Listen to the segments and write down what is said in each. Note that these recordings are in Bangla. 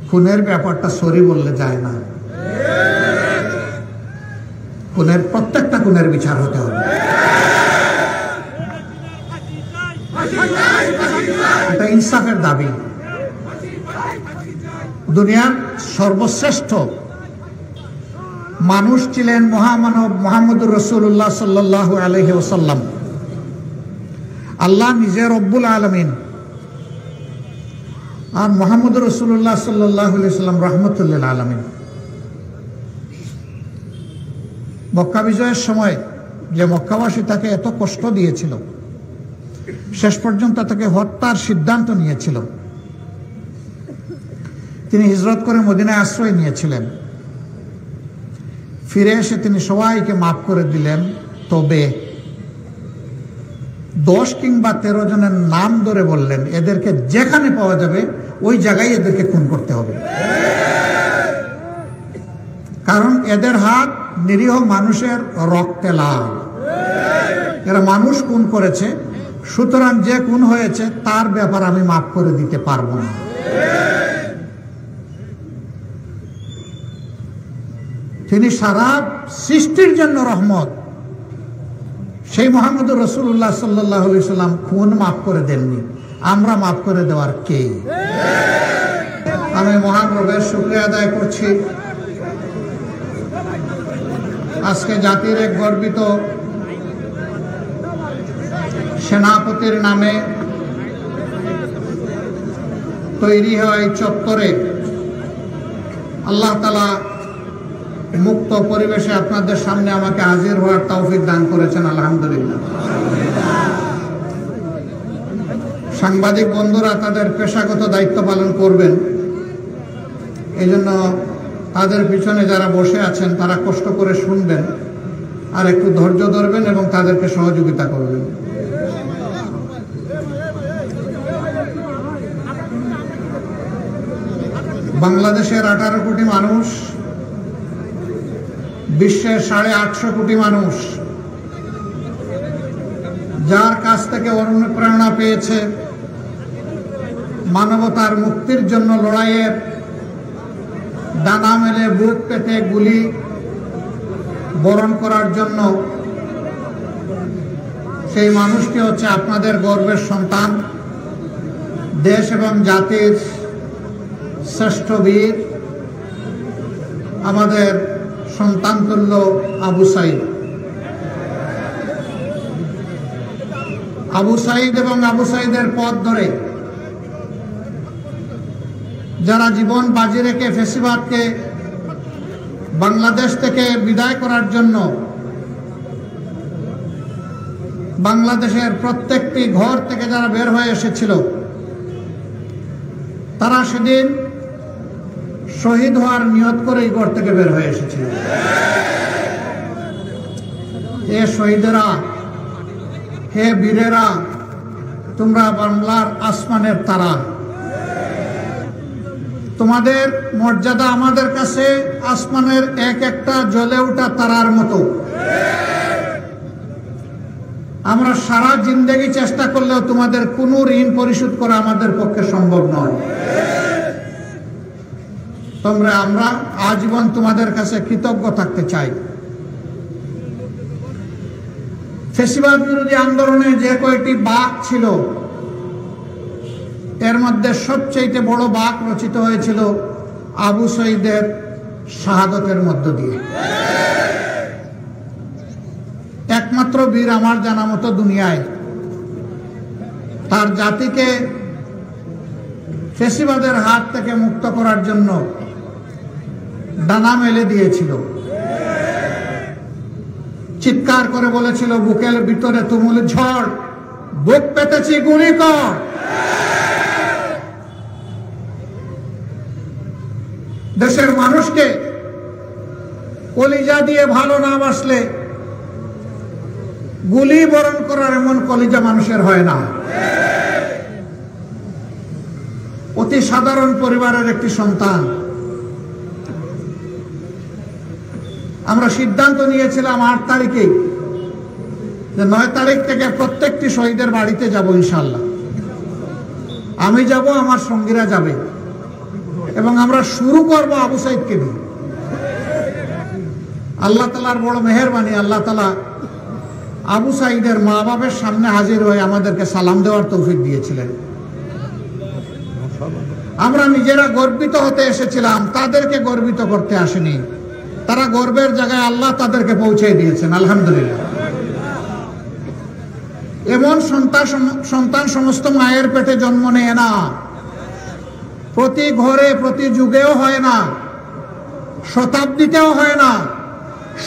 খুনের ব্যাপারটা সরি বললে যায় না, প্রত্যেকটা খুনের বিচার হতে হবে। এটা ইনসাফের দাবি। দুনিয়ার সর্বশ্রেষ্ঠ মানুষ ছিলেন মহামানব মুহাম্মদুর রাসূলুল্লাহ সাল্লাল্লাহু আলাইহি ওয়াসাল্লাম। আল্লাহ নিজে রব্বুল আলামিন, আর মুহাম্মদুর রাসূলুল্লাহ সাল্লাল্লাহু আলাইহি ওয়াসাল্লাম রাহমাতুল লিল আলামিন। মক্কা বিজয়ের সময় যে মক্কাবাসী তাকে এত কষ্ট দিয়েছিল, শেষ পর্যন্ত তাকে হত্যার সিদ্ধান্ত নিয়েছিল, তিনি হিজরত করে মদিনায় আশ্রয় নিয়েছিলেন। ফিরে এসে তিনি সবাইকে মাফ করে দিলেন, তবে 10 কিংবা 13 জনের নাম ধরে বললেন, এদেরকে যেখানে পাওয়া যাবে ওই জায়গায় এদেরকে খুন করতে হবে, কারণ এদের হাত নিরীহ মানুষের রক্তে লাল, এরা মানুষ খুন করেছে, সুতরাং যে খুন হয়েছে তার ব্যাপার আমি মাফ করে দিতে পারবো না। তিনি সারা সৃষ্টির জন্য রহমত, সেই মুহাম্মদুর রাসূলুল্লাহ সাল্লাল্লাহু আলাইহি ওয়াসাল্লাম খুন মাফ করে দেননি, আমরা মাফ করে দেওয়ার কে? আমি মহান রবের শুকরিয়া আদায় করছি। আজকে জাতির এক গর্বিত সেনাপতির নামে তৈরি হওয়া এই চত্বরে আল্লাহ তাআলা মুক্ত পরিবেশে আপনাদের সামনে আমাকে হাজির হওয়ার তৌফিক দান করেছেন, আলহামদুলিল্লাহ। সাংবাদিক বন্ধুরা তাদের পেশাগত দায়িত্ব পালন করবেন, এই জন্য তাদের পিছনে যারা বসে আছেন তারা কষ্ট করে শুনবেন আর একটু ধৈর্য ধরবেন এবং তাদেরকে সহযোগিতা করবেন। বাংলাদেশের 18 কোটি মানুষ, বিশ্বের 850 কোটি মানুষ যার কাছ থেকে অনুপ্রেরণা পেয়েছে মানবতার মুক্তির জন্য লড়াইয়ের, ডানা মেলে বুক পেতে গুলি বরণ করার জন্য, সেই মানুষটি হচ্ছে আপনাদের গর্বের সন্তান, দেশ এবং জাতির শ্রেষ্ঠ বীর, আমাদের সন্তানতুল্য আবু সাঈদ। আবু সাঈদ এবং আবু সাঈদের পথ ধরে যারা জীবন বাজি রেখে ফ্যাসিবাদকে বাংলাদেশ থেকে বিদায় করার জন্য বাংলাদেশের প্রত্যেকটি ঘর থেকে যারা বের হয়ে এসেছিল, তারা সেদিন শহীদ হওয়ার নিয়ত করে এই ঘর থেকে বের হয়ে এসেছিল। হে শহীদেরা, হে বীরেরা, তোমরা বাংলার আসমানের তারা, তোমাদের মর্যাদা আমাদের কাছে আসমানের এক একটা জ্বলে ওঠা তারার মতো। আমরা সারা জিন্দেগি চেষ্টা করলেও তোমাদের কোনো ঋণ পরিশোধ করা আমাদের পক্ষে সম্ভব নয়। আমরা আজীবন তোমাদের কাছে কৃতজ্ঞ থাকতে চাই। ফ্যাসিবাদ বিরোধী আন্দোলনে যে কয়টি বাঁক ছিল, এর মধ্যে সবচেয়ে বড় বাঁক রচিত হয়েছিল আবু সাঈদের শাহাদতের মধ্য দিয়ে। একমাত্র বীর আমার জানা মতো দুনিয়ায় তার জাতিকে ফ্যাসিবাদের হাত থেকে মুক্ত করার জন্য ডানা মেলে দিয়েছিল, চিৎকার করে বলেছিল, বুকের ভিতরে তুমুল ঝড়, বুক পেতেছি গুলি কর। দেশের মানুষকে কলিজা দিয়ে ভালো না বাসলে গুলি বরণ করার এমন কলিজা মানুষের হয় না। অতি সাধারণ পরিবারের একটি সন্তান। আমরা সিদ্ধান্ত নিয়েছিলাম 8 তারিখে যে 9 তারিখ থেকে প্রত্যেকটি শহীদের বাড়িতে যাব ইনশাআল্লাহ। আমি যাব, আমার সঙ্গীরা যাবে। এবং আমরা শুরু করব আবু সাইদকে দিয়ে। আল্লাহ তাআলার বড় মেহেরবানি, আল্লাহ তাআলা আবু সাইদের মা বাবার সামনে হাজির হয়ে আমাদেরকে সালাম দেওয়ার তৌফিক দিয়েছিলেন। আমরা নিজেরা গর্বিত হতে এসেছিলাম, তাদেরকে গর্বিত করতে আসেনি। তারা গর্বের জায়গায় আল্লাহ তাদেরকে পৌঁছে দিয়েছেন, আলহামদুলিল্লাহ। এমন সন্তান সমস্ত মায়ের পেটে জন্ম নেয় না, প্রতি ঘরে প্রতি যুগেও হয় না, শতাব্দীতেও হয় না,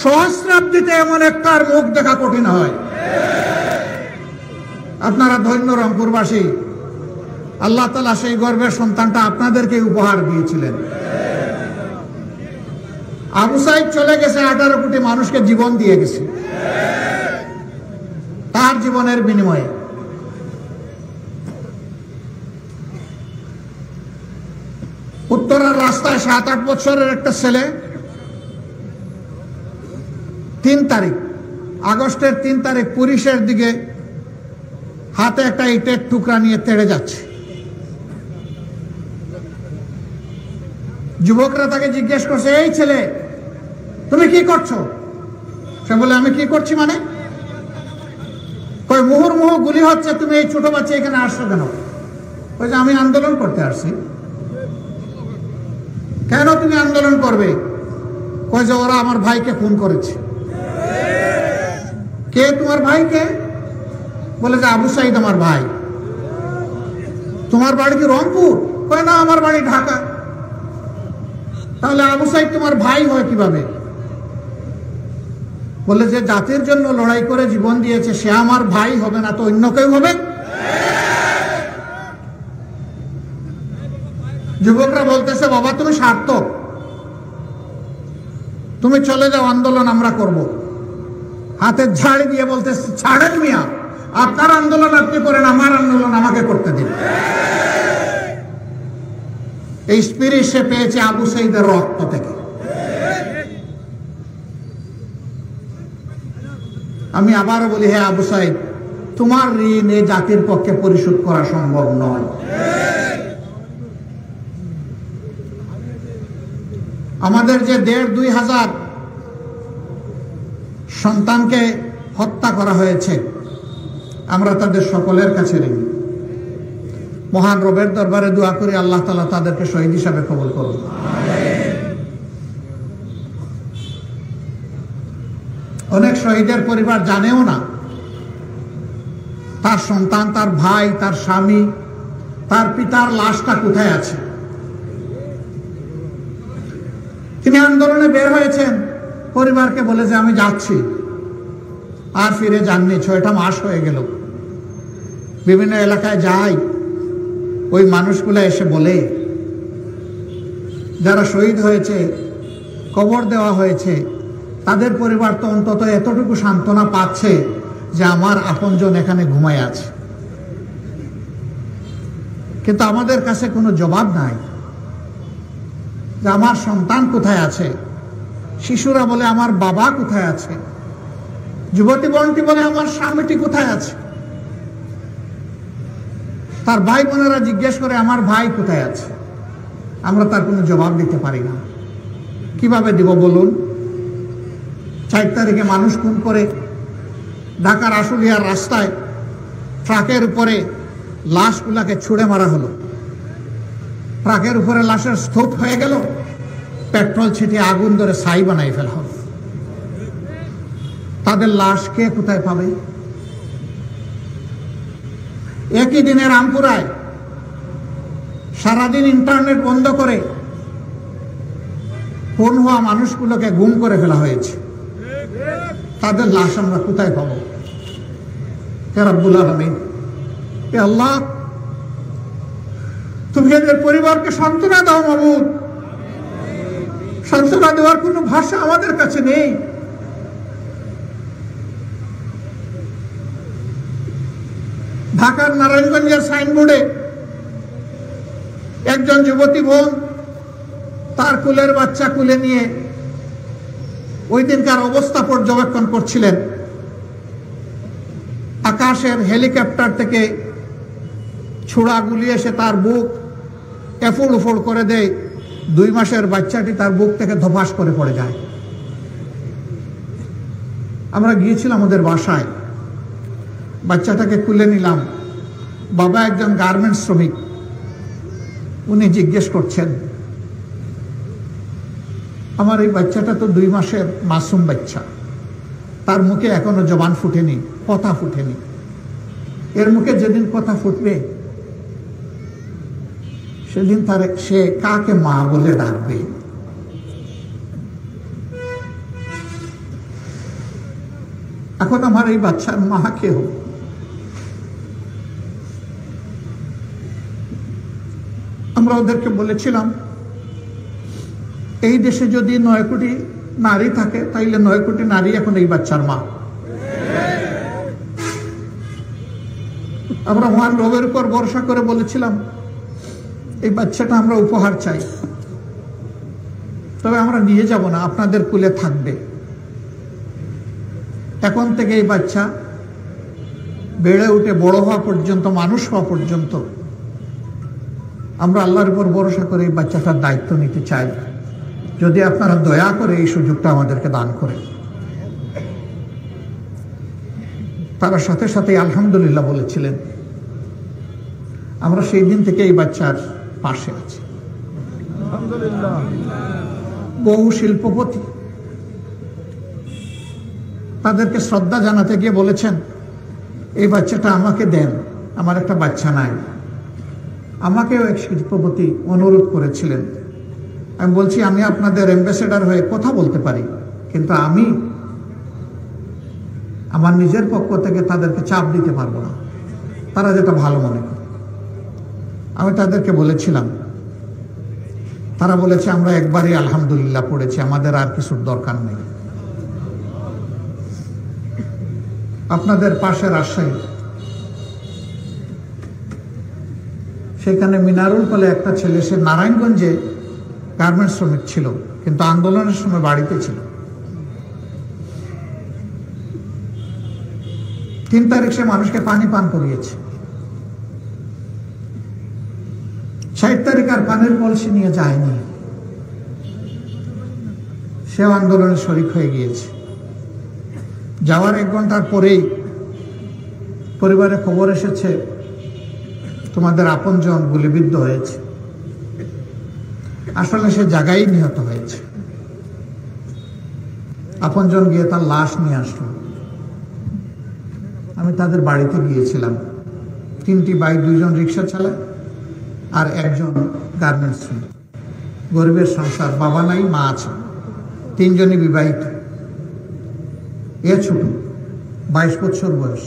সহস্রাব্দীতে এমন একটার মুখ দেখা কঠিন হয়। আপনারা ধন্য রংপুরবাসী, আল্লাহ তাআলা সেই গর্বের সন্তানটা আপনাদেরকে উপহার দিয়েছিলেন। আবু সাইদ চলে গেছে, 18 কোটি মানুষকে জীবন দিয়ে গেছে তার জীবনের বিনিময়ে। উত্তরার রাস্তায় 7-8 বছরের একটা ছেলে 3 তারিখ, আগস্টের 3 তারিখ পুলিশের দিকে হাতে একটা ইটের টুকরা নিয়ে তেড়ে যাচ্ছে। যুবকরা তাকে জিজ্ঞেস করছে, এই ছেলে তুমি কি করছো? সে বলে, আমি কি করছি মানে? কই মুহুর্মুহু গুলি হচ্ছে, তুমি এই ছোট বাচ্চা এখানে আসছো কেন? কই যে আমি আন্দোলন করতে আসছি। কেন তুমি আন্দোলন করবে? কই যে ওরা আমার ভাইকে খুন করেছে। কে তোমার ভাইকে? বলে যে আবু সাইদ আমার ভাই। তোমার বাড়ি কি রংপুর? কয় না, আমার বাড়ি ঢাকা। তাহলে আবু সাইদ তোমার ভাই হয় কিভাবে? বলে যে জাতির জন্য লড়াই করে জীবন দিয়েছে, সে আমার ভাই হবে না তো অন্য কেউ হবে? যুবকরা বলতেছে, বাবা তুমি সার্থক, তুমি চলে যাও, আন্দোলন আমরা করব। হাতে ঝাড়ি দিয়ে বলতেছে, ছাড়েন মিয়া, আপনার আন্দোলন আপনি করেন, আমার আন্দোলন আমাকে করতে দিন। এই স্পিরিট সে পেয়েছে আবু সাইদের রক্ত থেকে। আমি আবারও বলি, হে আবু সাইদ, তোমার ঋণ এই জাতির পক্ষে পরিশোধ করা সম্ভব নয়। আমাদের যে 1,500-2 হাজার সন্তানকে হত্যা করা হয়েছে, আমরা তাদের সকলের কাছে ঋণী। মহান রবের দরবারে দোয়া করি, আল্লাহ তাআলা তাদেরকে শহীদ হিসাবে কবুল করুন। অনেক শহীদের পরিবার জানেও না তার সন্তান, তার ভাই, তার স্বামী, তার পিতার লাশটা কোথায় আছে। তিনি আন্দোলনে বের হয়েছেন, পরিবারকে বলে যে আমি যাচ্ছি, আর ফিরে যাননি। 6টা মাস হয়ে গেল। বিভিন্ন এলাকায় যাই, ওই মানুষগুলো এসে বলে, যারা শহীদ হয়েছে, কবর দেওয়া হয়েছে, তাদের পরিবার তো অন্তত এতটুকু সান্ত্বনা পাচ্ছে যে আমার আপনজন এখানে ঘুমায় আছে। কিন্তু আমাদের কাছে কোনো জবাব নাই যে আমার সন্তান কোথায় আছে। শিশুরা বলে আমার বাবা কোথায় আছে, যুবতী বোনটি বলে আমার স্বামীটি কোথায় আছে, তার ভাই বোনেরা জিজ্ঞেস করে আমার ভাই কোথায় আছে। আমরা তার কোনো জবাব দিতে পারি না। কিভাবে দিব বলুন? 4 তারিখে মানুষ খুন করে ঢাকার আশুলিয়ার রাস্তায় ট্রাকের উপরে লাশগুলাকে ছুঁড়ে মারা হলো। ট্রাকের উপরে লাশের স্তূপ হয়ে গেল, পেট্রোল ছিটিয়ে আগুন ধরে ছাই বানাই ফেলা হলো। তাদের লাশ কে কোথায় পাবে? একই দিনে রামপুরায় সারাদিন ইন্টারনেট বন্ধ করে খুন হওয়া মানুষগুলোকে গুম করে ফেলা হয়েছে। তাদের লাশ আমরা কোথায় পাবো? হে রব্বুল আলামিন, হে আল্লাহ, তুমি এদের পরিবারকে সান্ত্বনা দাও মাবুদ। সান্ত্বনা দেওয়ার কোনো ভাষা আমাদের কাছে নেই। ঢাকার নারায়ণগঞ্জের সাইনবোর্ডে একজন যুবতী বোন তার কুলের বাচ্চা কুলে নিয়ে ওই দিনকার অবস্থা পর্যবেক্ষণ করছিলেন। আকাশের হেলিকপ্টার থেকে ছোড়া গুলি এসে তার বুক এফুড় উফুড় করে দেয়, 2 মাসের বাচ্চাটি তার বুক থেকে ধপাস করে পড়ে যায়। আমরা গিয়েছিলাম ওদের বাসায়, বাচ্চাটাকে তুলে নিলাম। বাবা একজন গার্মেন্টস শ্রমিক, উনি জিজ্ঞেস করছেন, আমার এই বাচ্চাটা তো 2 মাসের মাসুম বাচ্চা, তার মুখে এখনো জবান ফুটেনি, কথা ফুটেনি, এর মুখে যেদিন কথা ফুটবে সেদিন সে কাকে মা বলে ডাকবে? এখন আমার এই বাচ্চার মা কেউ? আমরা ওদেরকে বলেছিলাম, এই দেশে যদি 9 কোটি নারী থাকে তাইলে 9 কোটি নারী এখন এই বাচ্চার মা। আমরা মহান রবের উপর ভরসা করে বলেছিলাম, এই বাচ্চাটা আমরা উপহার চাই, তবে আমরা নিয়ে যাব না, আপনাদের কুলে থাকবে। এখন থেকে এই বাচ্চা বেড়ে উঠে বড় হওয়া পর্যন্ত, মানুষ হওয়া পর্যন্ত আমরা আল্লাহর উপর ভরসা করে এই বাচ্চাটার দায়িত্ব নিতে চাই। যদি আপনারা দয়া করে এই সুযোগটা আমাদেরকে দান করেন। তারা সাথে সাথে আলহামদুলিল্লাহ বলেছিলেন। আমরা সেই দিন থেকে এই বাচ্চার পাশে আছি। বহু শিল্পপতি তাদেরকে শ্রদ্ধা জানাতে গিয়ে বলেছেন, এই বাচ্চাটা আমাকে দেন, আমার একটা বাচ্চা নাই। আমাকেও এক শিল্পপতি অনুরোধ করেছিলেন। আমি বলছি, আমি আপনাদের অ্যাম্বাসেডর হয়ে কথা বলতে পারি, কিন্তু আমি আমার নিজের পক্ষ থেকে তাদেরকে চাপ দিতে পারবো না, তারা যেটা ভালো মনে করে। আমি তাদেরকে বলেছিলাম, তারা বলেছে আমরা একবারই আলহামদুলিল্লাহ পড়েছি, আমাদের আর কিছুর দরকার নেই। আপনাদের পাশে রাজশাহী, সেখানে মিনারুল বলে একটা ছেলে, সে নারায়ণগঞ্জে গার্মেন্টস শ্রমিক ছিল, কিন্তু আন্দোলনের সময় বাড়িতে ছিল। 3 তারিখ সে মানুষকে পানি পান করিয়েছে। 60 তারিখ আর পানির কলসি নিয়ে যায়নি, সেও আন্দোলনে শরিক হয়ে গিয়েছে। যাওয়ার 1 ঘন্টার পরেই পরিবারে খবর এসেছে, তোমাদের আপনজন গুলিবিদ্ধ হয়েছে। আসলে সে জায়গায় নিহত হয়েছে। আপনজন গিয়ে তার লাশ নিয়ে আসলো। আমি তাদের বাড়িতে গিয়েছিলাম। 3টি বাইক, 2 জন রিক্সা চালায় আর 1 জন গার্মেন্টস শ্রমিক। গরিবের সংসার, বাবা নাই, মা আছে, 3 জনই বিবাহিত। এ ছোট, 22 বছর বয়স।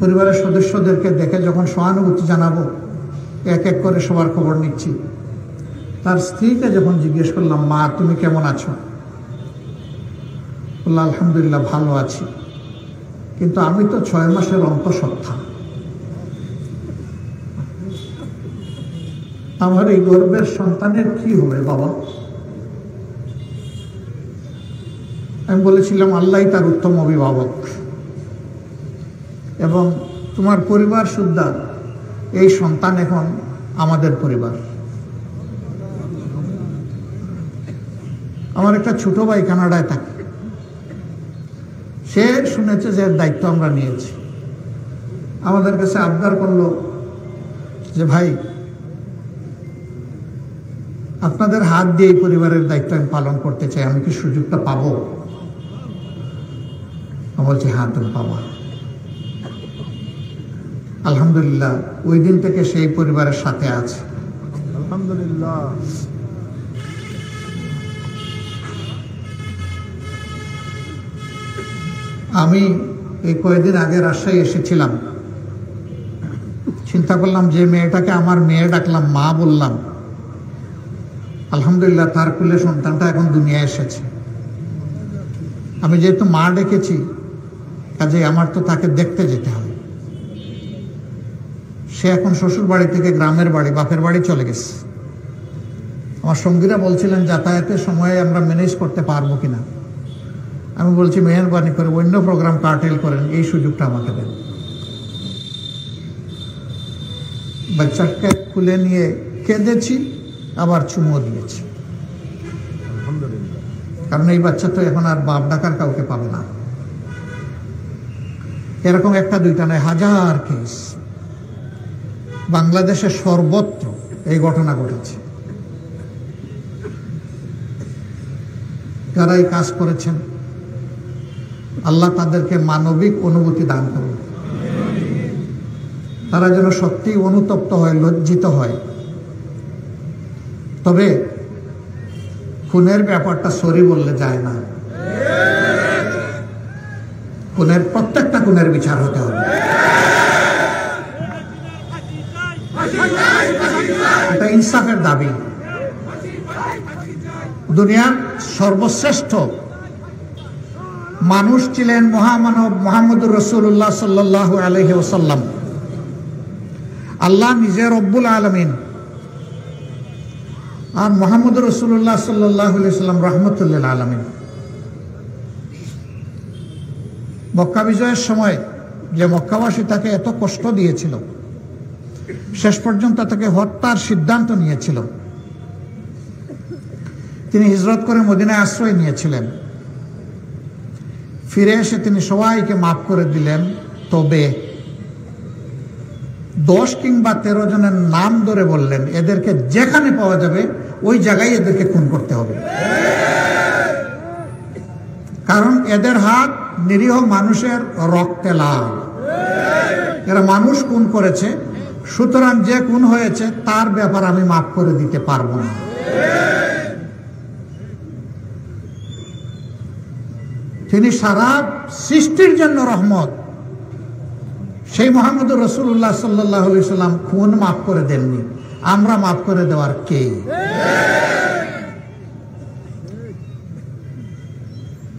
পরিবারের সদস্যদেরকে দেখে যখন সহানুভূতি জানাবো, এক এক করে সবার খবর নিচ্ছি। তার স্ত্রীকে যখন জিজ্ঞেস করলাম, মা তুমি কেমন আছো? বলল, আলহামদুলিল্লাহ ভালো আছি, কিন্তু আমি তো 6 মাসের অন্তঃসত্ত্বা, আমার এই গর্বের সন্তানের কি হবে বাবা? আমি বলেছিলাম, আল্লাহ তার উত্তম অভিভাবক, এবং তোমার পরিবার সুদ্ধা এই সন্তান এখন আমাদের পরিবার। আমার একটা ছোট ভাই কানাডায় থাকে, সে শুনেছে যে এর দায়িত্ব আমরা নিয়েছি। আমাদের কাছে আবদার করলো যে ভাই, আপনাদের হাত দিয়ে এই পরিবারের দায়িত্ব আমি পালন করতে চাই, আমি কি সুযোগটা পাবো? আমি বলছি, হ্যাঁ তুমি পাবো। আলহামদুলিল্লাহ ওই দিন থেকে সেই পরিবারের সাথে আছে। আলহামদুলিল্লাহ। আমি এই কয়েকদিন আগে রাজশাহী এসেছিলাম। চিন্তা করলাম, যে মেয়েটাকে আমার মেয়ে ডাকলাম, মা বললাম, আলহামদুলিল্লাহ তার কুলে সন্তানটা এখন দুনিয়ায় এসেছে। আমি যেহেতু মা ডেকেছি, কাজে আমার তো তাকে দেখতে যেতে হবে। সে এখন শ্বশুর বাড়ি থেকে গ্রামের বাড়ি, বাপের বাড়ি চলে গেছে। আমার সঙ্গীরা বলছিলেন যাতায়াতের সময়ে আমরা ম্যানেজ করতে পারবো কিনা। আমি বলছি, মেহরবানি করে অন্য প্রোগ্রাম কার্টেল করেন, এই সুযোগটা আমাকে দেন। বাচ্চাকে খুলে নিয়ে কেঁদেছি আবার চুমো দিয়েছে। কারণ এই বাচ্চা তো এখন আর বাপ ডাকার কাউকে পাবে না। এরকম একটা দুইটা নয়, হাজার কেস বাংলাদেশের সর্বত্র এই ঘটনা ঘটেছে। যারা এই কাজ করেছেন আল্লাহ তাদেরকে মানবিক অনুভূতি দান করুন, তারা যেন সত্যি অনুতপ্ত হয়, লজ্জিত হয়। তবে খুনের ব্যাপারটা সরি বললে যায় না, প্রত্যেকটা খুনের বিচার হতে হবে। এটা ইনসাফের দাবি। দুনিয়ার সর্বশ্রেষ্ঠ মানুষ ছিলেন মহামানব মুহাম্মদুর রাসূলুল্লাহ সাল্লাল্লাহু আলাইহি ওয়াসাল্লাম। আল্লাহ নিজে রব্বুল আলামিন, আর মুহাম্মদুর রাসূলুল্লাহ সাল্লাল্লাহু আলাইহি ওয়াসাল্লাম রাহমাতুল লিল আলামিন। মক্কা বিজয়ের সময় যে মক্কাবাসী তাকে এত কষ্ট দিয়েছিল, শেষ পর্যন্ত তাকে হত্যার সিদ্ধান্ত নিয়েছিল, তিনি হিজরত করে মদিনায় আশ্রয় নিয়েছিলেন। ফিরে এসে তিনি সবাইকে মাফ করে দিলেন। তবে 10 কিংবা 13 জনের নাম ধরে বললেন, এদেরকে যেখানে পাওয়া যাবে ওই জায়গায় এদেরকে খুন করতে হবে, কারণ এদের হাত নিরীহ মানুষের রক্তে লাল। এরা মানুষ খুন করেছে, সুতরাং যে খুন হয়েছে তার ব্যাপার আমি মাফ করে দিতে পারবো না। তিনি সারা সৃষ্টির জন্য রহমত। সেই মুহাম্মদুর রাসূলুল্লাহ সাল্লাল্লাহু আলাইহি ওয়াসাল্লাম খুন মাফ করে দেননি, আমরা মাফ করে দেওয়ার কে?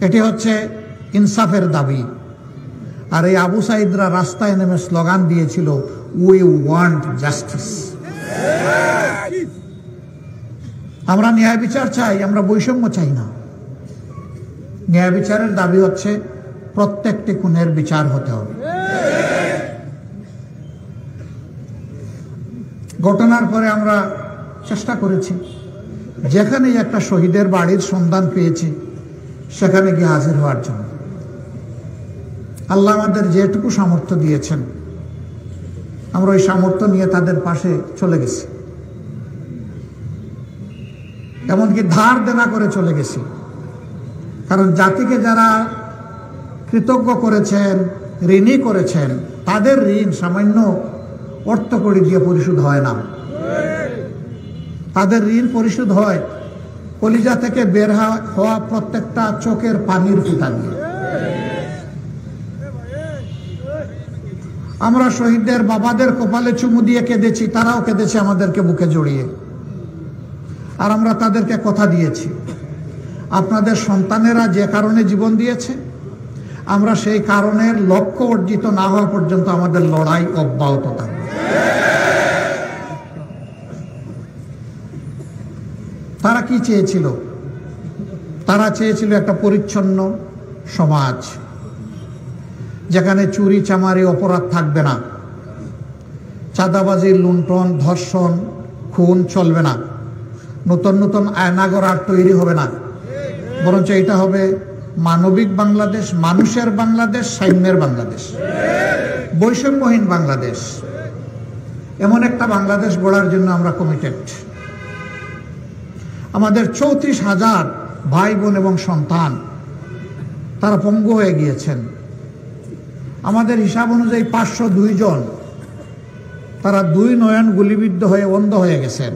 এটি হচ্ছে ইনসাফের দাবি। আর এই আবু সাইদরা রাস্তায় নেমে স্লোগান দিয়েছিল, উই ওয়ান্ট জাস্টিস। আমরা ন্যায় বিচার চাই, আমরা বৈষম্য চাই না। ন্যায় বিচারের দাবি হচ্ছে প্রত্যেকটি খুনের বিচার হতে হবে। ঘটনার পরে আমরা চেষ্টা করেছি, যেখানেই একটা শহীদের বাড়ির সন্ধান পেয়েছি সেখানে গিয়ে হাজির হওয়ার জন্য। আল্লাহ আমাদের যেটুকু সামর্থ্য দিয়েছেন আমরা ওই সামর্থ্য নিয়ে তাদের পাশে চলে গেছি, এমনকি ধার দেনা করে চলে গেছি। কারণ জাতিকে যারা কৃতজ্ঞ করেছেন, ঋণী করেছেন, তাদের ঋণ সামান্য অর্থকড়ি দিয়ে পরিশোধ হয় না। তাদের ঋণ পরিশোধ হয় কলিজা থেকে বের হওয়া প্রত্যেকটা চোখের পানির ফোঁটা দিয়ে। আমরা শহীদদের বাবাদের কপালে চুমু দিয়ে কেঁদেছি, তারাও কেঁদেছে আমাদেরকে বুকে জড়িয়ে। আর আমরা তাদেরকে কথা দিয়েছি, আপনাদের সন্তানেরা যে কারণে জীবন দিয়েছে আমরা সেই কারণের লক্ষ্য অর্জিত না হওয়া পর্যন্ত আমাদের লড়াই অব্যাহত থাকবে। তারা কি চেয়েছিল? তারা চেয়েছিল একটা পরিচ্ছন্ন সমাজ, যেখানে চুরি চামারি অপরাধ থাকবে না, চাঁদাবাজি, লুণ্ঠন, ধর্ষণ, খুন চলবে না, নতুন নতুন আয়নাগর আর তৈরি হবে না, বরঞ্চ এটা হবে মানবিক বাংলাদেশ, মানুষের বাংলাদেশ, সাম্যের বাংলাদেশ, বৈষম্যহীন বাংলাদেশ। এমন একটা বাংলাদেশ গড়ার জন্য আমরা কমিটেড। আমাদের 34,000 ভাই বোন এবং সন্তান তারা পঙ্গু হয়ে গিয়েছেন। আমাদের হিসাব অনুযায়ী 502 জন তারা 2 নয়ন গুলিবিদ্ধ হয়ে অন্ধ হয়ে গেছেন।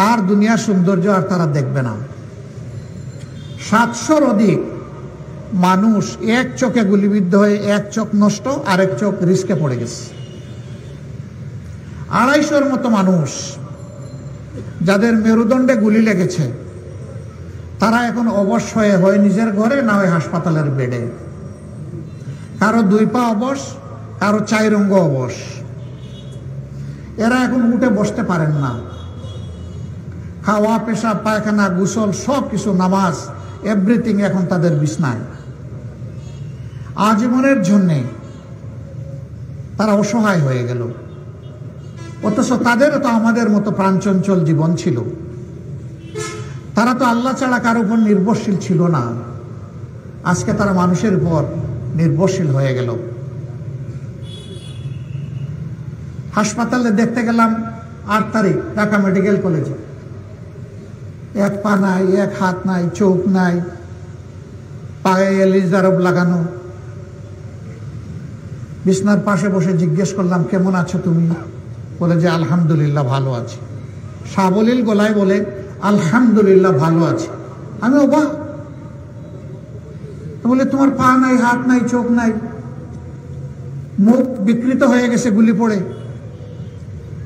আর দুনিয়ার সৌন্দর্য আর তারা দেখবে না। 700-র অধিক মানুষ এক চোখে গুলিবিদ্ধ হয়ে এক চোখ নষ্ট, আরেক চোখ রিস্কে পড়ে গেছে। 250-র মতো মানুষ যাদের মেরুদণ্ডে গুলি লেগেছে তারা এখন অবশ হয়ে হয় নিজের ঘরে, না হয় হাসপাতালের বেডে। কারো 2 পা অবশ, কারো 4 অঙ্গ অবশ। এরা এখন উঠে বসতে পারেন না। খাওয়া, পেশাব, পায়খানা, গোসল সব কিছু, নামাজ, এভরিথিং এখন তাদের বিছনায়। আজীবনের জন্যে তারা অসহায় হয়ে গেল। অথচ তাদেরও তো আমাদের মতো প্রাণচঞ্চল জীবন ছিল। তারা তো আল্লাহ ছাড়া কারো উপর নির্ভরশীল ছিল না। আজকে তারা মানুষের উপর নির্ভরশীল হয়ে গেল। হাসপাতালে দেখতে গেলাম 8 তারিখ ঢাকা মেডিকেল কলেজে। এক পা নাই, এক হাত নাই, চোখ নাই, পায়ে এলিজারব লাগানো। বিছনার পাশে বসে জিজ্ঞেস করলাম, কেমন আছো তুমি? বলে যে আলহামদুলিল্লাহ ভালো আছি। সাবলীল গলায় বলে আলহামদুলিল্লাহ ভালো আছি। আমি অবাক। বলে তোমার পা নাই, হাত নাই, চোখ নাই, মুখ বিকৃত হয়ে গেছে গুলি পড়ে,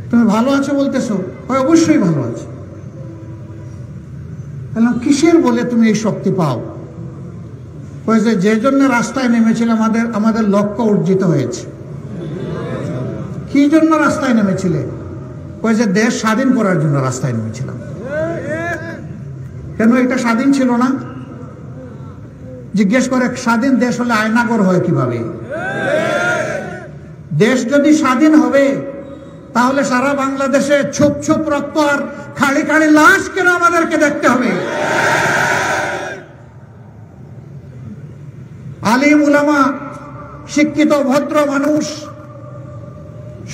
তুমি ভালো আছো বলতেছো? অবশ্যই ভালো আছি। বললাম কিসের বলে তুমি এই শক্তি পাও? যে জন্য রাস্তায় নেমেছিল আমাদের লক্ষ্য অর্জিত হয়েছে। কি জন্য রাস্তায় নেমেছিলে? যে দেশ স্বাধীন করার জন্য রাস্তায় নেমেছিলাম। কেন এটা স্বাধীন ছিল না? জিজ্ঞেস করে, স্বাধীন দেশ হলে আয়নাগর হয় কিভাবে? দেশ যদি স্বাধীন হবে তাহলে সারা বাংলাদেশে ছোপ ছোপ রক্ত আর খাড়ি খাড়ি লাশ কেন আমাদেরকে দেখতে হবে? আলিম উলামা, শিক্ষিত ভদ্র মানুষ,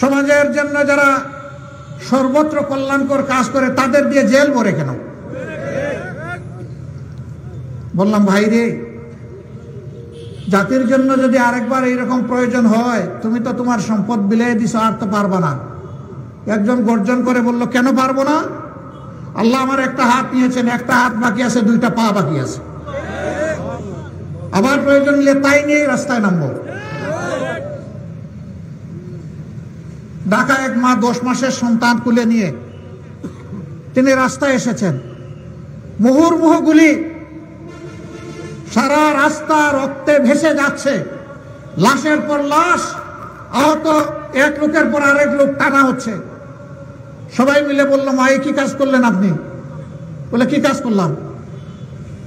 সমাজের জন্য যারা সর্বত্র কল্যাণকর কাজ করে, তাদের দিয়ে জেল ভরে কেন? বললাম ভাই রে, জাতির জন্য যদি আরেকবার এইরকম প্রয়োজন হয়, তুমি তো তোমার সম্পদ বিলিয়ে দিছো, আর তো পারবা না। একজন গর্জন করে বলল, কেন পারবো না? আল্লাহ আমার একটা হাত নিয়েছেন, একটা হাত বাকি আছে, 2টা পা বাকি আছে। আবার প্রয়োজন নিলে তাই নিয়ে রাস্তায় নামবো। ঢাকা এক মা 10 মাসের সন্তান কুলে নিয়ে তিনি রাস্তায় এসেছেন। মুহুর্মুহু গুলি, সারা রাস্তা রক্তে ভেসে যাচ্ছে, লাশের পর লাশ, আহত এক লোকের পর আরেক লোক টানা হচ্ছে। সবাই মিলে বলল, মা কি কাজ করলেন আপনি? বলে কি কাজ করলাম?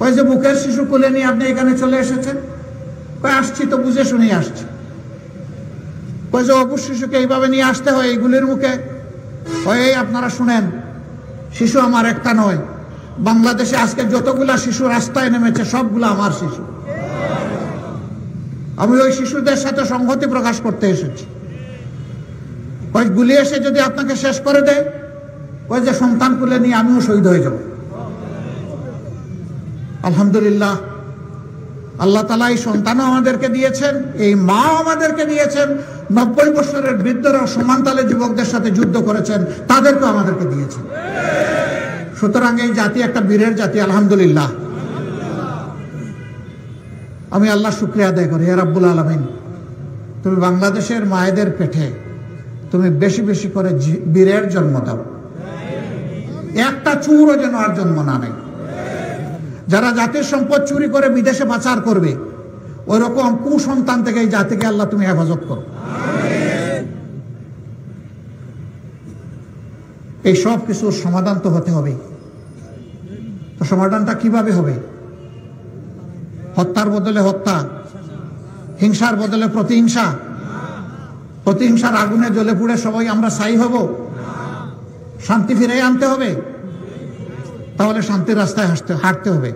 ওই যে বুকের শিশু কোলে নিয়ে আপনি এখানে চলে এসেছেন। আসছি তো, বুঝে শুনে আসছি। ওই যে অবুজ শিশুকে এইভাবে নিয়ে আসতে হয় এইগুলির মুখে। ওই আপনারা শুনেন, শিশু আমার একটা নয়, বাংলাদেশে আজকে যতগুলা শিশু রাস্তায় নেমেছে সবগুলো আমার শিশু। আমি ওই শিশুদের সাথে সংহতি প্রকাশ করতে এসেছি। ওই গুলি এসে যদি আপনাকে শেষ করে দেয়, ওই যে সন্তান কুলে নিয়ে আমিও শহীদ হয়ে যাব। আলহামদুলিল্লাহ, আল্লাহ তাআলা এই সন্তানও আমাদেরকে দিয়েছেন, এই মা আমাদেরকে দিয়েছেন। 90 বছরের বৃদ্ধরা সমান তালে যুবকদের সাথে যুদ্ধ করেছেন, তাদেরকেও আমাদেরকে দিয়েছেন। সুতরাং এই জাতি একটা বীরের জাতি, আলহামদুলিল্লাহ। আমি আল্লাহ শুকরিয়া আদায় করি, হে রাব্বুল আলামিন, তুমি বাংলাদেশের মায়েদের পেটে তুমি বেশি বেশি করে বীরের জন্ম দাও। একটা চুরও যেন আর জন্ম না নেয়। যারা জাতির সম্পদ চুরি করে বিদেশে পাচার করবে, ওই রকম কুসন্তান থেকে এই জাতিকে আল্লাহ তুমি হেফাজত করো। এই সব কিছুর সমাধান তো হতে হবে। তো সমাধানটা কিভাবে হবে? হত্যার বদলে হত্যা, হিংসার বদলে প্রতিহিংসা, প্রতিহিংসার আগুনে জ্বলে পুড়ে সবাই আমরা ছাই হব? শান্তি ফিরিয়ে আনতে হবে। তাহলে শান্তির রাস্তায় হাঁটতে হবে।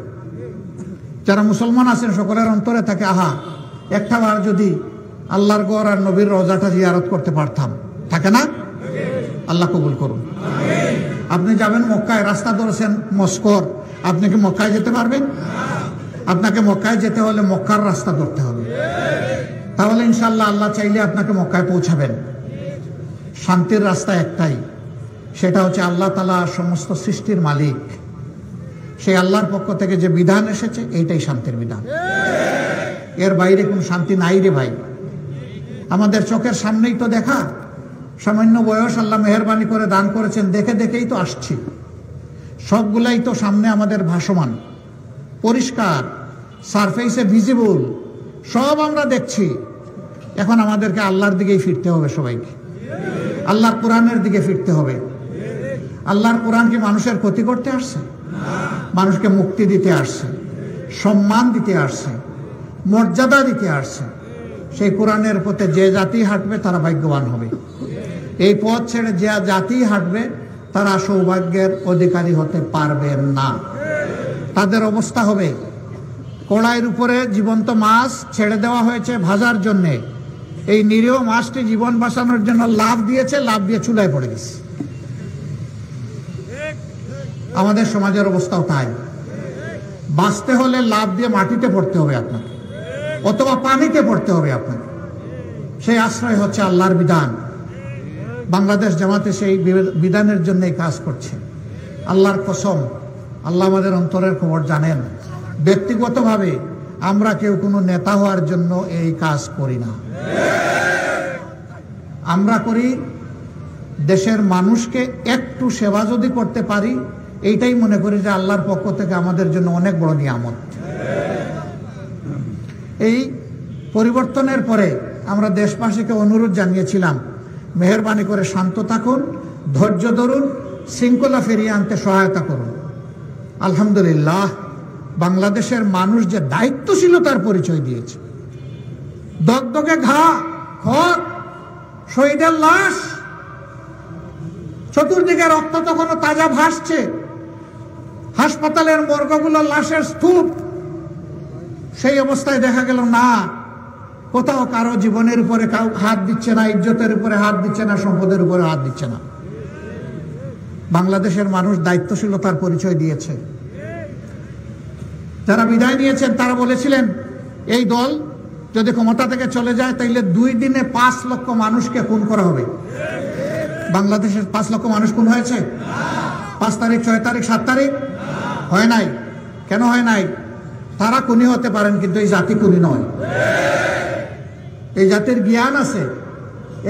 যারা মুসলমান আছেন সকলের অন্তরে থাকে, আহা একটা বার যদি আল্লাহর গড় আর নবীর রওজাটা জিয়ারত করতে পারতাম, থাকে না? আল্লাহ কবুল করুন। আপনি যাবেন মক্কায়, রাস্তা ধরেছেন মস্কোর, আপনি কি মক্কায় যেতে পারবেন? আপনাকে মক্কায় যেতে হলে মক্কার রাস্তা ধরতে হবে। তাহলে ইনশাআল্লাহ আল্লাহ চাইলে আপনাকে মক্কায় পৌঁছাবেন। শান্তির রাস্তা একটাই, সেটা হচ্ছে আল্লাহ তাআলা সমস্ত সৃষ্টির মালিক। সেই আল্লাহর পক্ষ থেকে যে বিধান এসেছে, এইটাই শান্তির বিধান। এর বাইরে কোন শান্তি নাই রে ভাই। আমাদের চোখের সামনেই তো দেখা, সামান্য বয়স আল্লাহ মেহেরবানি করে দান করেছেন, দেখে দেখেই তো আসছি। সবগুলাই তো সামনে আমাদের ভাসমান, পরিষ্কার, সারফেসে ভিজিবল, সব আমরা দেখছি। এখন আমাদেরকে আল্লাহর দিকেই ফিরতে হবে সবাইকে, আল্লাহর কোরআনের দিকে ফিরতে হবে। আল্লাহর কোরআন কি মানুষের ক্ষতি করতে আসছে? মানুষকে মুক্তি দিতে আসছে, সম্মান দিতে আসছে, মর্যাদা দিতে আসছে। সেই কোরআনের পথে যে জাতি হাঁটবে তারা ভাগ্যবান হবে। এই পথ ছেড়ে যে জাতি হাঁটবে তারা সৌভাগ্যের অধিকারী হতে পারবেন না। তাদের অবস্থা হবে কড়াইয়ের উপরে জীবন্ত মাছ ছেড়ে দেওয়া হয়েছে ভাজার জন্যে, এই নিরীহ মাছটি জীবন বাঁচানোর জন্য লাফ দিয়েছে, লাফ দিয়ে চুলায় পড়ে গেছে। আমাদের সমাজের অবস্থাও তাই। বাঁচতে হলে লাফ দিয়ে মাটিতে পড়তে হবে আপনাকে, অথবা পানিতে পড়তে হবে আপনাকে। সেই আশ্রয় হচ্ছে আল্লাহর বিধান। বাংলাদেশ জামাতে সেই বিধানের জন্য কাজ করছে। আল্লাহর কসম, আল্লাহ আমাদের অন্তরের খবর জানেন। ব্যক্তিগতভাবে আমরা কেউ কোনো নেতা হওয়ার জন্য এই কাজ করি না। আমরা করি দেশের মানুষকে একটু সেবা যদি করতে পারি, এইটাই মনে করি যে আল্লাহর পক্ষ থেকে আমাদের জন্য অনেক বড় নিয়ামত। এই পরিবর্তনের পরে আমরা দেশবাসীকে অনুরোধ জানিয়েছিলাম, মেহেরবানি করে শান্ত থাকুন, ধৈর্য ধরুন, শৃঙ্খলা ফিরিয়ে আনতে সহায়তা করুন। আলহামদুলিল্লাহ, বাংলাদেশের মানুষ যে দায়িত্বশীলতার পরিচয় দিয়েছে। দগদগে ঘা, খড়, শহীদের লাশ, চতুর্দিকে রক্ত তখনও তাজা ভাসছে, হাসপাতালের মর্গগুলো লাশের স্তূপ। সেই অবস্থায় দেখা গেল না, কোথাও কারো জীবনের উপরে কাউ হাত দিচ্ছে না, ইজ্জতের উপরে হাত দিচ্ছে না, সম্পদের উপরে হাত দিচ্ছে না। বাংলাদেশের মানুষ দায়িত্বশীলতার পরিচয় দিয়েছে। যারা বিদায় নিয়েছেন তারা বলেছিলেন এই দল যদি ক্ষমতা থেকে চলে যায় তাহলে 2 দিনে 5 লক্ষ মানুষকে খুন করা হবে। বাংলাদেশের 5 লক্ষ মানুষ খুন হয়েছে? 5 তারিখ, 6 তারিখ, 7 তারিখ হয় নাই। কেন হয় নাই? তারা খুনি হতে পারেন, কিন্তু এই জাতি খুনি নয়। এই জাতির জ্ঞান আছে।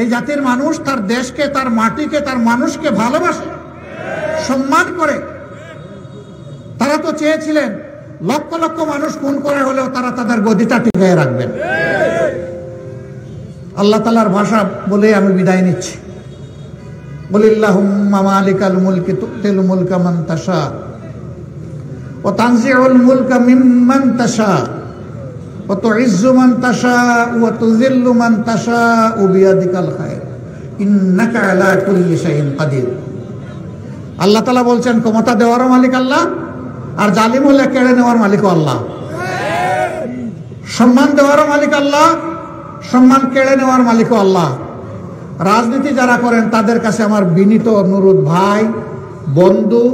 এই জাতির মানুষ তার দেশকে, তার মাটিকে, তার মানুষকে ভালোবাসে, সম্মান করে। তারা তো চেয়েছিলেন লক্ষ লক্ষ মানুষ খুন করে হলেও তারা তাদের গদিটা টিকিয়ে রাখবেন। আল্লাহ তাআলার ভাষা বলে আমি বিদায় নিচ্ছি। বলিল্লাহুম্মা মালিকাল মুলকি তুতিল মুলকা মান তাশা ওয়া তানজিউল মুলকা মিম্মান তাশা ওয়া তুইজ্জু মান তাশা ওয়া তুযিল্লু মান তাশা বিয়াদিকাল খায়র ইন্নাকা আলা কুল্লি শাইইন কাদির। আল্লাহ তাআলা বলছেন ক্ষমতা দেওয়ার মালিক আল্লাহ, আর জালিম হলে কেড়ে নেওয়ার মালিক আল্লাহ। সম্মান দেওয়ার মালিক আল্লাহ, সম্মান কেড়ে নেওয়ার মালিক আল্লাহ। রাজনীতি যারা করেন তাদের কাছে আমার বিনীত অনুরোধ, ভাই, বন্ধু,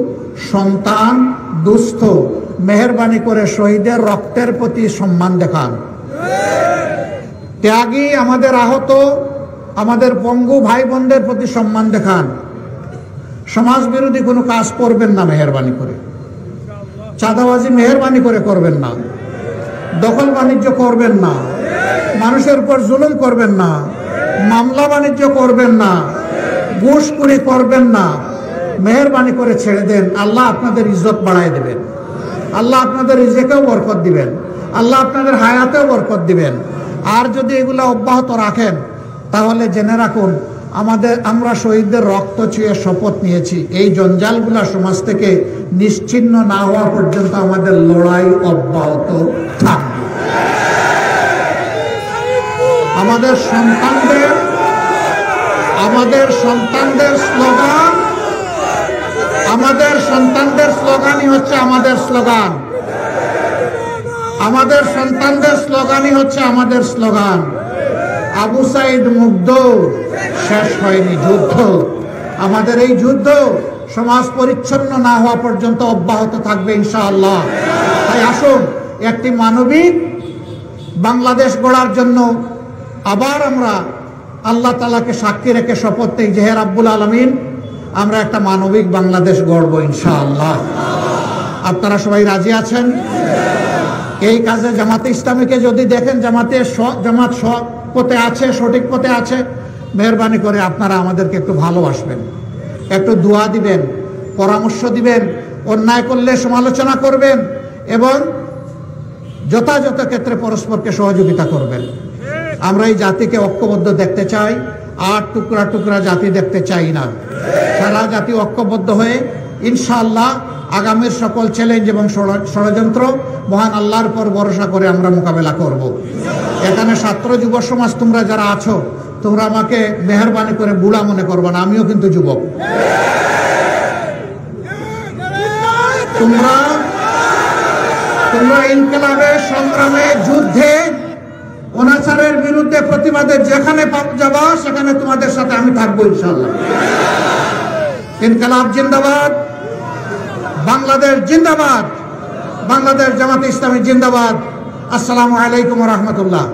সন্তান, দুস্থ, মেহেরবানি করে শহীদের রক্তের প্রতি সম্মান দেখান। ত্যাগী, আমাদের আহত, আমাদের পঙ্গু ভাই বোনদের প্রতি সম্মান দেখান। সমাজ বিরোধী কোনো কাজ করবেন না মেহেরবানি করে। চাঁদাবাজি মেহেরবানি করে করবেন না। দখল বাণিজ্য করবেন না। মানুষের উপর জুলুম করবেন না। মামলা বাণিজ্য করবেন না। ঘুষখুরি করবেন না। মেহেরবানি করে ছেড়ে দেন। আল্লাহ আপনাদের ইজ্জত বাড়ায় দেবেন। আল্লাহ আপনাদের রিজেকেও বরকত দিবেন। আল্লাহ আপনাদের হায়াতেও বরকত দিবেন। আর যদি এগুলো অব্যাহত রাখেন তাহলে জেনে রাখুন, আমরা শহীদদের রক্ত ছুঁয়ে শপথ নিয়েছি, এই জঞ্জালগুলা সমাজ থেকে নিশ্চিহ্ন না হওয়া পর্যন্ত আমাদের লড়াই অব্যাহত থাকবে। আমাদের সন্তানদের স্লোগানই হচ্ছে আমাদের স্লোগান। আমাদের সন্তানদের স্লোগানই হচ্ছে আমাদের স্লোগান। আবু সাইদ মুগ্ধ, শেষ হয়নি যুদ্ধ। আমাদের এই যুদ্ধ সমাজ পরিচ্ছন্ন না হওয়া পর্যন্ত অব্যাহত থাকবে ইনশাআল্লাহ। তাই আসুন, একটি মানবিক বাংলাদেশ গড়ার জন্য আবার আমরা আল্লাহ তাআলাকে সাক্ষী রেখে শপথ নেই যে হে রাব্বুল আলামিন, আমরা একটা মানবিক বাংলাদেশ গড়ব ইনশাআল্লাহ। আপনারা সবাই রাজি আছেন? এই কাজে জামাতে ইসলামীকে যদি দেখেন জামাত পথে আছে, সঠিক পথে আছে, মেহেরবানি করে আপনারা আমাদেরকে একটু ভালোবাসবেন, একটু দোয়া দিবেন, পরামর্শ দিবেন, অন্যায় করলে সমালোচনা করবেন এবং যথাযথ ক্ষেত্রে পরস্পরকে সহযোগিতা করবেন। আমরা এই জাতিকে ঐক্যবদ্ধ দেখতে চাই, আর টুকরা টুকরা জাতি দেখতে চাই না। সারা জাতি ঐক্যবদ্ধ হয়ে ইনশাআল্লাহ আগামীর সকল চ্যালেঞ্জ এবং ষড়যন্ত্র মহান আল্লাহর উপর ভরসা করে আমরা মোকাবেলা করব। এখানে ছাত্র যুব সমাজ তোমরা যারা আছো, তোমরা আমাকে মেহরবানি করে বুড়া মনে করবে না, আমিও কিন্তু যুবক। তোমরা ইনকিলাবে, সংগ্রামে, যুদ্ধে, অনাচারের বিরুদ্ধে প্রতিবাদে যেখানে যাবা সেখানে তোমাদের সাথে আমি থাকবো ইনশাআল্লাহ। ইনকিলাব জিন্দাবাদ, বাংলাদেশ জিন্দাবাদ, বাংলাদেশ জামাত ইসলামী জিন্দাবাদ। আসসালামু আলাইকুম ওয়া রাহমাতুল্লাহ।